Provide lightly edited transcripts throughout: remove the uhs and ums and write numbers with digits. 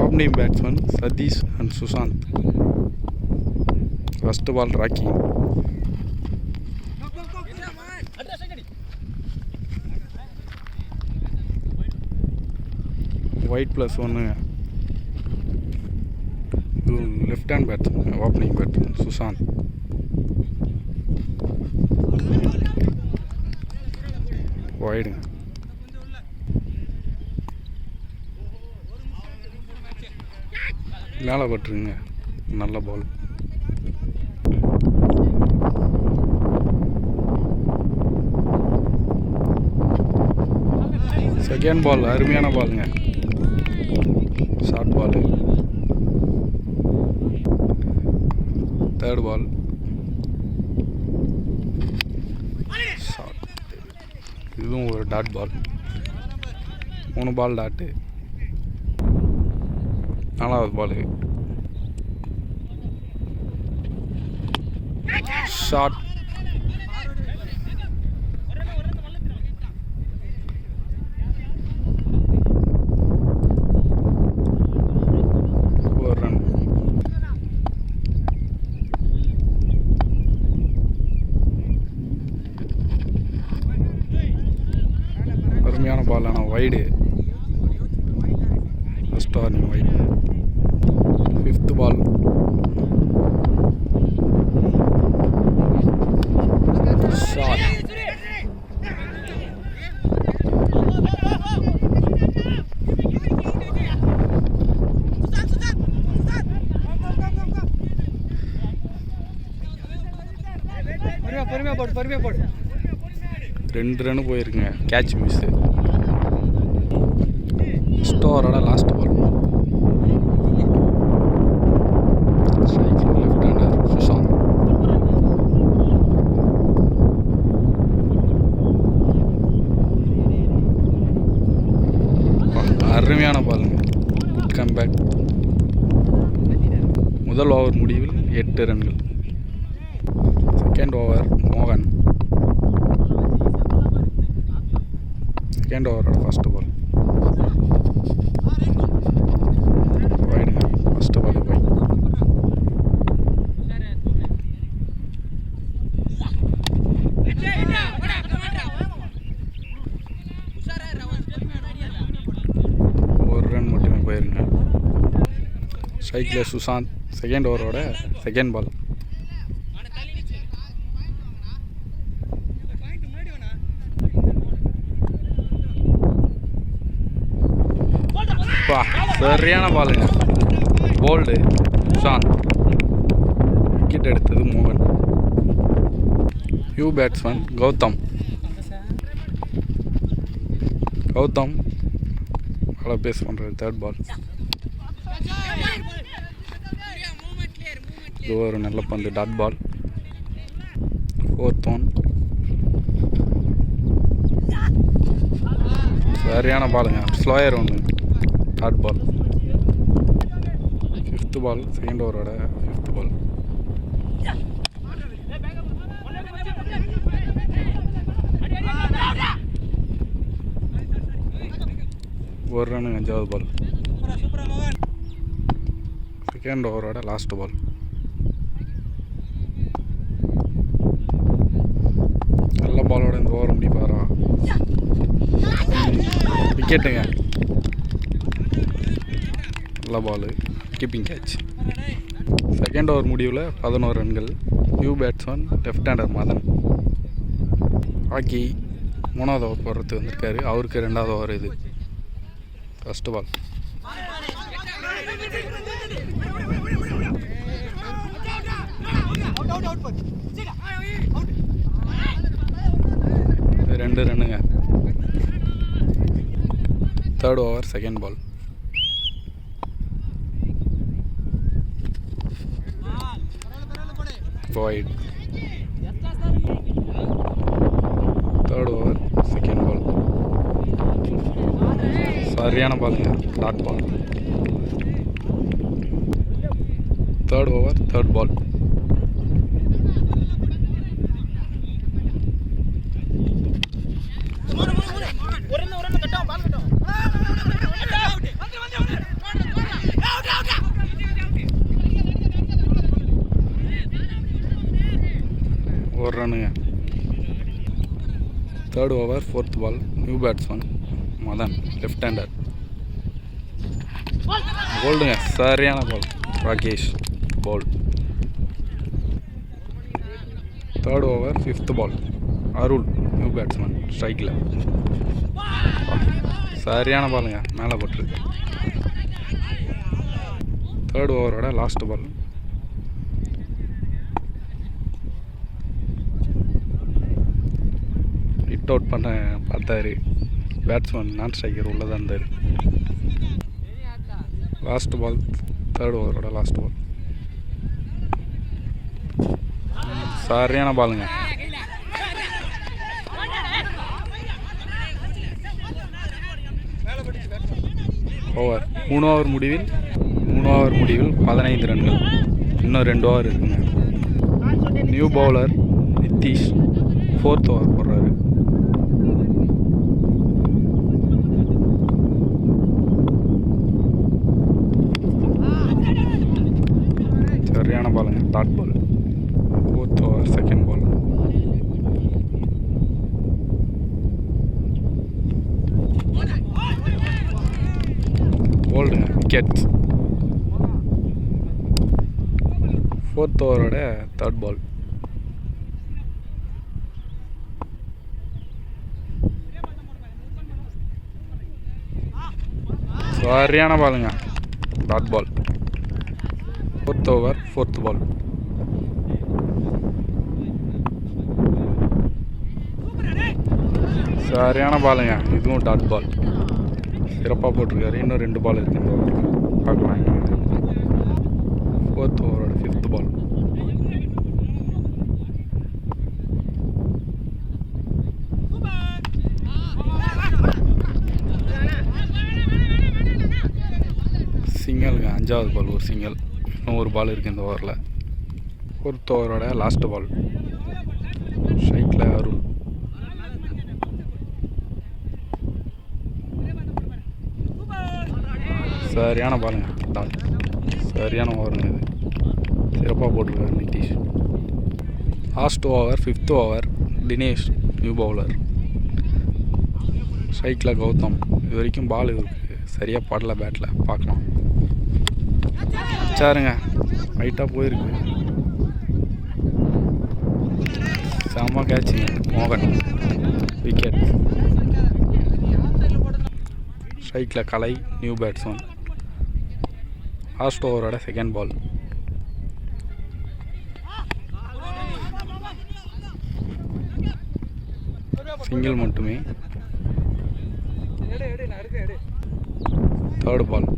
opening batsman Satish and Sushant. First ball Rocky. White +1. Left hand batsman, opening batsman Sushant. Wide. மேலே பட்டுருங்க, நல்ல பால். Second ball அருமையான பாலுங்க, short ball. Third ball short, இதுவும் ஒரு dot ball. 3 பால் tattoo. 4வது பால் short. ஒரு run. அருமையான ball, ஆனால் wide. First warning wide. 5th ball shot. ரெண்டு ரன் போயிருக்குங்க, கேட்ச் மிஸ். ஸ்டோரோட லாஸ்ட் பால். அருமையான பாலுங்க, கம்பேக். முதல் ஓவர் முடிவில் 8 ரன்கள். செகண்ட் ஓவர் மோகன். செகண்ட் ஓவரோட ஃபர்ஸ்ட் பால் வைடுங்க. First ball wide. ஒரு ரன் மட்டுமே போயிருங்க. ஸ்ட்ரைக்கில் சுஷாந்த். செகண்ட் ஓவரோட செகண்ட் பால். சரியான பாலுங்க, போல்டு. சுஷாந்த். விக்கெட் எடுத்தது மோகன். New batsman Gautam. நல்லா பேஸ் பண்ணுறது. Third ball. இது ஒரு நல்ல பந்து, டாட் பால். 4th one. சரியான பாலுங்க, ஸ்லோயர் ஒன்று, டாட் பால். 5th பால். செகண்ட் ஓவரோட 5th பால். ஒரு ரன், 5வது பால். செகண்ட் ஓவரோட லாஸ்ட் பால். நல்ல பாலோட இந்த ஓவர் முடிப்பாரா? விக்கெட்டுங்க, நல்ல ball, keeping catch. Second over முடிவில் 11 ரன்கள். New batsman left hander Madan. ஹாக்கி 3வது ஓவர் போடுறதுக்கு வந்திருக்காரு. அவருக்கு 2வது ஓவர் இது. First ball. இது 2 ரன்னுங்க. Third over second ball. Wide. Third over second ball. சரியான பாலுங்க, dot ball. Third over third ball. ரன்னுங்க. Third over 4th ball. New batsman Madan, left hander. போல்டுங்க, சரியான ball. Rakesh bowled. Third over 5th ball. Arul, new batsman, ஸ்ட்ரைக்கில். சரியான பாலுங்க, மேலே போட்டிருக்கு. தேர்ட் ஓவரோட லாஸ்ட் பால். ஹிட் அவுட் பண்ண பார்த்தாரு பேட்ஸ்மேன், நான் ஸ்ட்ரைக்கர் உள்ளே தான் இருந்தார். லாஸ்ட் பால், தேர்ட் ஓவரோட லாஸ்ட் பால். சரியான பாலுங்க. ஓவர் 3 ஓவர் முடிவில் 15 ரன்கள். இன்னும் 2 ஓவர் இருக்குங்க. New bowler Nitish 4th over போடுறாரு. சரியான பாலுங்க, dot ball. 4th over second ball. போல்டுங்க, விக்கெட். 4th ஓவரோட தேர்ட் பால். சரியான பாலுங்க, dot ball. 4th over 4th பால். சரியான பாலுங்க, இதுவும் டாட் பால். சிறப்பாக போட்டிருக்காரு. இன்னும் 2 பால் இருக்கு இந்த ஓவரில், பார்க்கலாம். 4th ஓவரோட 5th பால். சிங்கலுங்க, 5வது பால் ஒரு சிங்கல். இன்னும் ஒரு பால் இருக்குது இந்த ஓவரில். 4th ஓவரோட லாஸ்ட் பால். ஸ்ட்ரைக்கில் அருள். சரியான பாலுங்க, டாட். சரியான ஓவருங்க இது, சிறப்பாக போட்டிருக்காரு Nitish. Last over 5th over. Dinesh, new bowler, ஸ்ட்ரைக்கில் கௌதம். இது வரைக்கும் பால் இவருக்கு சரியாக படலை பேட்டில், பார்க்கலாம். சாருங்க, ரைட்டாக போயிருக்கு. செம்ம கேட்சுங்க, மோகன், விக்கெட். ஸ்ட்ரைக்கில் கலை, நியூ பேட்ஸ்மேன். லாஸ்ட் ஓவரோட செகண்ட் பால். சிங்கிள் மட்டுமே. Third ball.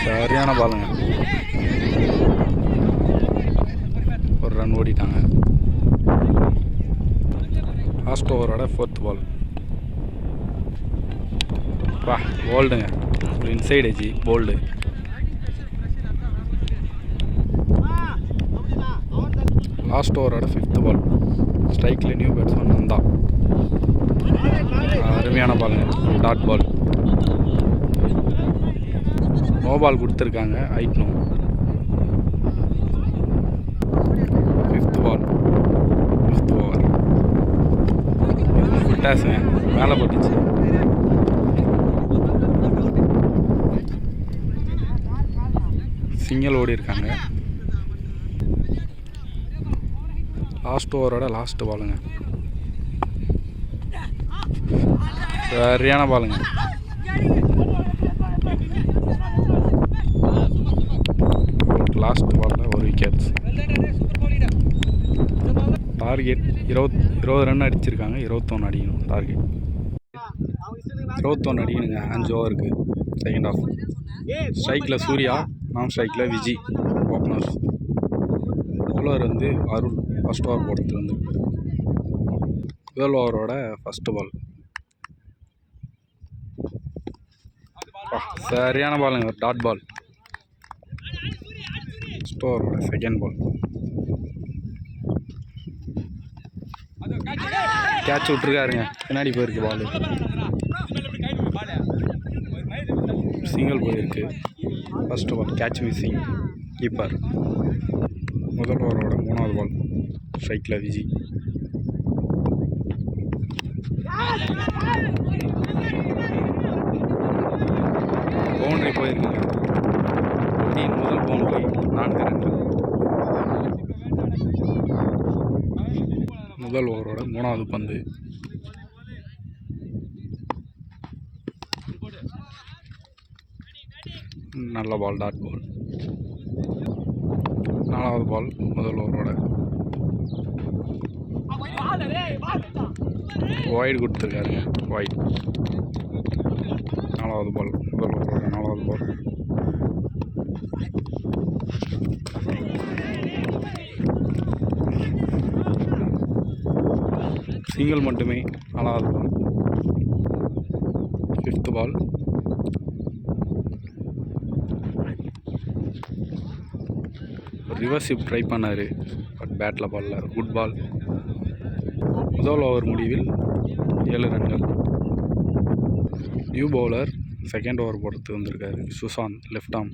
சரியான பாலுங்க, ஒரு ரன் ஓடிட்டாங்க. லாஸ்ட் ஓவரோட 4th பால். போல்டுங்க, ஒரு இன்சைட் எஜி போல்டு. லாஸ்ட் ஓவரோட 5th பால். ஸ்ட்ரைக்கில் நியூ பேட்ஸ்மேன் நந்தா. அருமையான பாலுங்க, டாட் பால். நோ பால் கொடுத்துருக்காங்க, ஹைட் நோ. 5th பால் 5th ஓவர். ஃபுட்டாஸுங்க, மேலே போட்டுச்சு. சிங்கிள் ஓடி இருக்காங்க. லாஸ்ட் ஓவரோட லாஸ்ட் பாலுங்க. சரியான பாலுங்க. லாஸ்ட் பாலில் ஒரு விக்கெட். டார்கெட் 20 ரன் அடிச்சிருக்காங்க. 21 அடிக்கணும் டார்கெட். 21 அடிக்கணுங்க 5 ஓவருக்கு. Second off. ஸ்ட்ரைக்கில் சூர்யா, நான் ஸ்ட்ரைக்கில் விஜி ஓப்பனர்ஸ். பவுலர் வந்து அருள், ஃபஸ்ட் ஓவர் போடுறது வந்து 12 ஓவரோட ஃபஸ்ட்டு பால். சரியான பாலுங்க, டாட் பால். ஃபஸ்ட் ஓவரோட செகண்ட் பால். கேட்ச் விட்ருக்காருங்க, பின்னாடி போயிருக்கு பால். சிங்கிள் போயிருக்கு. First ball catch missing, keeper. முதல் ஓவரோட 3வது பால் ஸ்ட்ரைக்கில் விஜி. பவுண்டரி போயிருக்குங்க. போட்டியின் முதல் பவுண்டரி 4 ரன்கள். முதல் ஓவரோட 3வது பந்து. நல்ல பால், டாட் பால். 4வது பால் முதல் ஓவரோட வைடு கொடுத்துருக்காருங்க. வைட். 4வது பால் முதல் ஓவரோட 4வது பால். சிங்கிள் மட்டுமே. 4வது ball. 5th ball. Reverse sweep try பண்ணார், பட் பேட்டில் பால்ல. Good ball. முதல் ஓவர் முடிவில் 7 ரன்கள். நியூ பவுலர் செகண்ட் ஓவர் போடுறது வந்திருக்காரு. Sushant, left arm.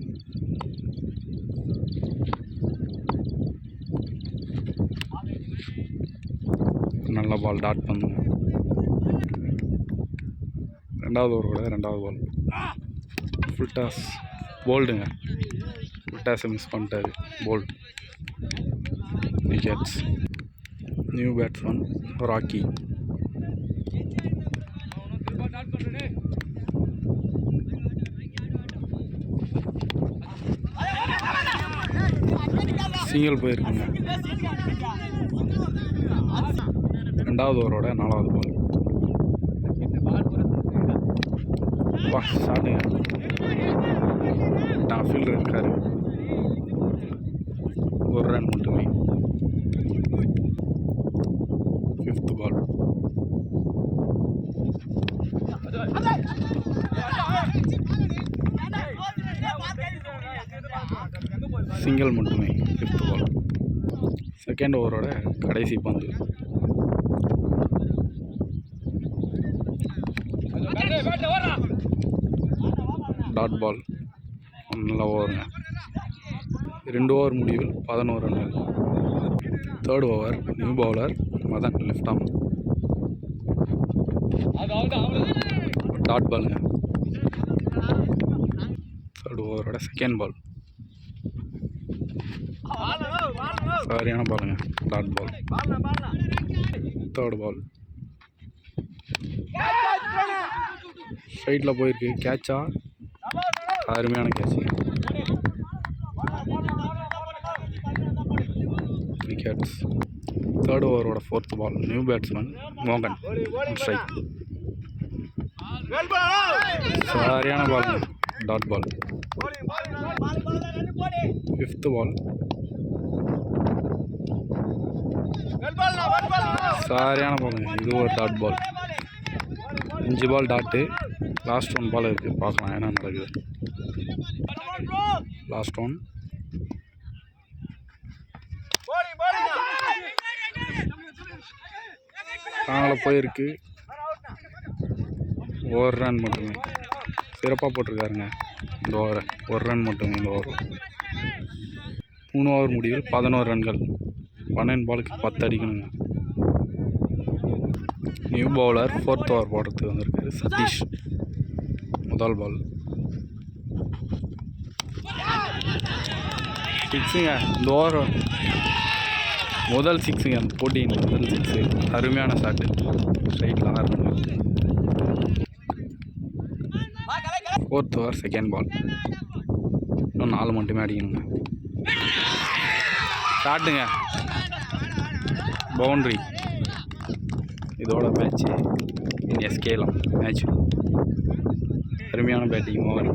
நல்ல பால், டாட் பண்ணுங்க. 2வது ஓவரோட 2வது பால். ஃபுல் டாஸ், போல்டுங்க. ஃபுல் டாஸை மிஸ் பண்ணிட்டாரு, bowled. Wickets. New batsman Rocky. Single போயிருக்குங்க. 2வது ஓவரோட 4வது பால். வா ஷாட்டுங்க. நான் ஃபீல்டர் இருக்காரு. 1 ரன் மட்டுமே. 5th பால். சிங்கிள் மட்டுமே. 5th பால். செகண்ட் ஓவரோட கடைசி பந்து. Dot ball. நல்ல ஓவருங்க. 2 ஓவர் முடிவில் 11 ரன்கள். 3rd over new bowler Madan, left arm. Dot பாலுங்க. 3rd ஓவரோட second ball. சரியான பாலுங்க, டாட் பால். 3rd பால். ஸ்ட்ரைட்டில் போயிருக்கு. கேட்சா? அருமையான கேட்சுங்க. Wickets. 3rd ஓவரோட 4th ball. New batsman மோகன், ஸ்ட்ரைக். சரியான பால், டாட் பால். 5th பால். சரியான பாலுங்க, இது ஒரு டாட் பால். 5 பால் டாட்டு. லாஸ்ட் 1 பால் இருக்குது, பார்க்கலாம் என்ன நடக்குது. லாஸ்ட் 1. நாங்கள் போயிருக்கு. 1 ரன் மட்டுமே. சிறப்பாக போட்டிருக்காருங்க இந்த ஓவரை. 1 ரன் மட்டுமே இந்த ஓவர். 3 ஓவர் முடிவில் 11 ரன்கள். 12 பாலுக்கு 10 அடிக்கணுங்க. நியூ பவுலர் 4th ஓவர் போடுறதுக்கு வந்திருக்காரு சதீஷ். முதல் பால். சிக்ஸுங்க. இந்த ஓவர் முதல் 6ங்க. போட்டியின் முதல் 6. அருமையான ஷாட்டு. ஸ்ட்ரைட்டில் 6 ரன்கள். 4th ஓவர் செகண்ட் பால். இன்னும் 4 மட்டுமே அடிக்கணுங்க. ஷாட்டுங்க. பவுண்ட்ரி. இதோட மேட்ச்சு எஸ்கேலாம் மேட்ச். அருமையான பேட்டிங் ஓவர்.